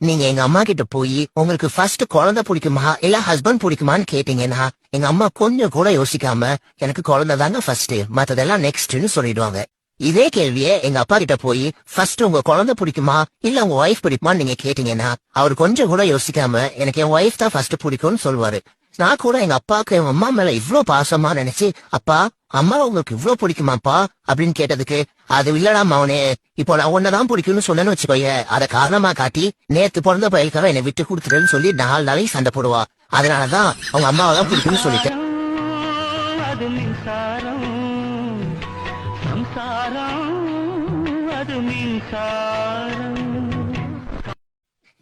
நீங்க எங்க அம்மா கிட்ட போய் உங்களுக்கு ஃபர்ஸ்ட் குழந்தை பிடிக்குமா இல்ல ஹஸ்பண்ட் பிடிக்குமான்னு கேட்டீங்கன்னா எங்க அம்மா கொஞ்சம் கூட யோசிக்காம எனக்கு குழந்தை தாங்க ஃபர்ஸ்ட் மத்ததெல்லாம் நெக்ஸ்ட்னு சொல்லிடுவாங்க. இதே கேள்வியே எங்க அப்பா கிட்ட போய் ஃபர்ஸ்ட் உங்க குழந்தை பிடிக்குமா இல்ல உங்க ஒய்ஃப் பிடிக்குமான்னு நீங்க கேட்டீங்கன்னா அவர் கொஞ்சம் கூட யோசிக்காம எனக்கு என் ஒய்ஃப் தான் ஃபர்ஸ்ட் பிடிக்கும்னு சொல்லுவாரு. நான் கூட எங்க அப்பாவுக்கு என் அம்மா மேல இவ்ளோ பாசமா நினைச்சு, அப்பா அம்மா உங்களுக்கு இவ்ளோ பிடிக்குமாப்பா அப்படின்னு கேட்டதுக்கு, அது இல்லடா மவனே, இப்போ நான் உன்னதான் பிடிக்கும்னு சொன்னேன்னு வச்சுக்கோய, அத காரணமா காட்டி நேத்து பிறந்த பயலுக்காக என்னை விட்டு கொடுத்துட்டேன்னு சொல்லி 4 நாளைக்கு சண்டை போடுவா. அதனாலதான் அவங்க அம்மாவை தான் பிடிக்கும்னு சொல்லிட்டேன். அது மின்சாரம் சம்சாரம் அது மின்சாரம்.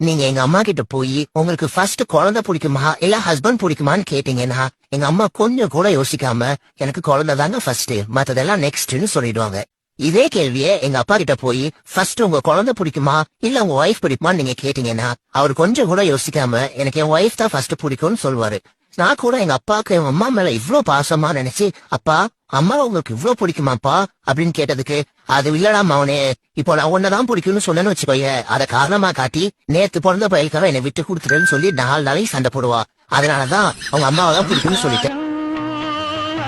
நீங்க எங்க அம்மா கிட்ட போய் உங்களுக்கு ஃபர்ஸ்ட் குழந்தை பிடிக்குமா இல்ல ஹஸ்பண்ட் பிடிக்குமான்னு கேட்டீங்கன்னா எங்க அம்மா கொஞ்சம் கூட யோசிக்காம எனக்கு குழந்தை தாங்க ஃபர்ஸ்ட் மத்ததெல்லாம் நெக்ஸ்ட்னு சொல்லிடுவாங்க. இதே கேள்வியே எங்க அப்பா கிட்ட போய் ஃபர்ஸ்ட் உங்க குழந்தை பிடிக்குமா இல்ல உங்க ஒய்ஃப் பிடிக்குமான்னு நீங்க கேட்டீங்கன்னா அவர் கொஞ்சம் கூட யோசிக்காம எனக்கு என் ஒய்ஃப் தான் ஃபர்ஸ்ட் பிடிக்கும்னு சொல்லுவாரு. நான் கூட எங்க அப்பாவுக்கு என் அம்மா மேல இவ்ளோ பாசமா நினைச்சு, அப்பா அம்மா உங்களுக்கு இவ்ளோ பிடிக்குமாப்பா அப்படின்னு கேட்டதுக்கு, அது இல்லடா மவனே, இப்போ நான் உன்னதான் பிடிக்கும்னு சொன்னேன்னு வச்சுக்கோய, அத காரணமா காட்டி நேத்து பிறந்த பயலுக்காக என்னை விட்டு கொடுத்துட்டேன்னு சொல்லி 4 நாளைக்கு சண்டை போடுவா. அதனாலதான் அவங்க அம்மாவை தான் பிடிக்கும்னு சொல்லிட்டேன்.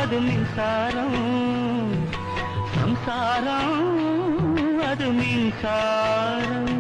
அது மின்சாரம் சம்சாரம் அது மின்சாரம்.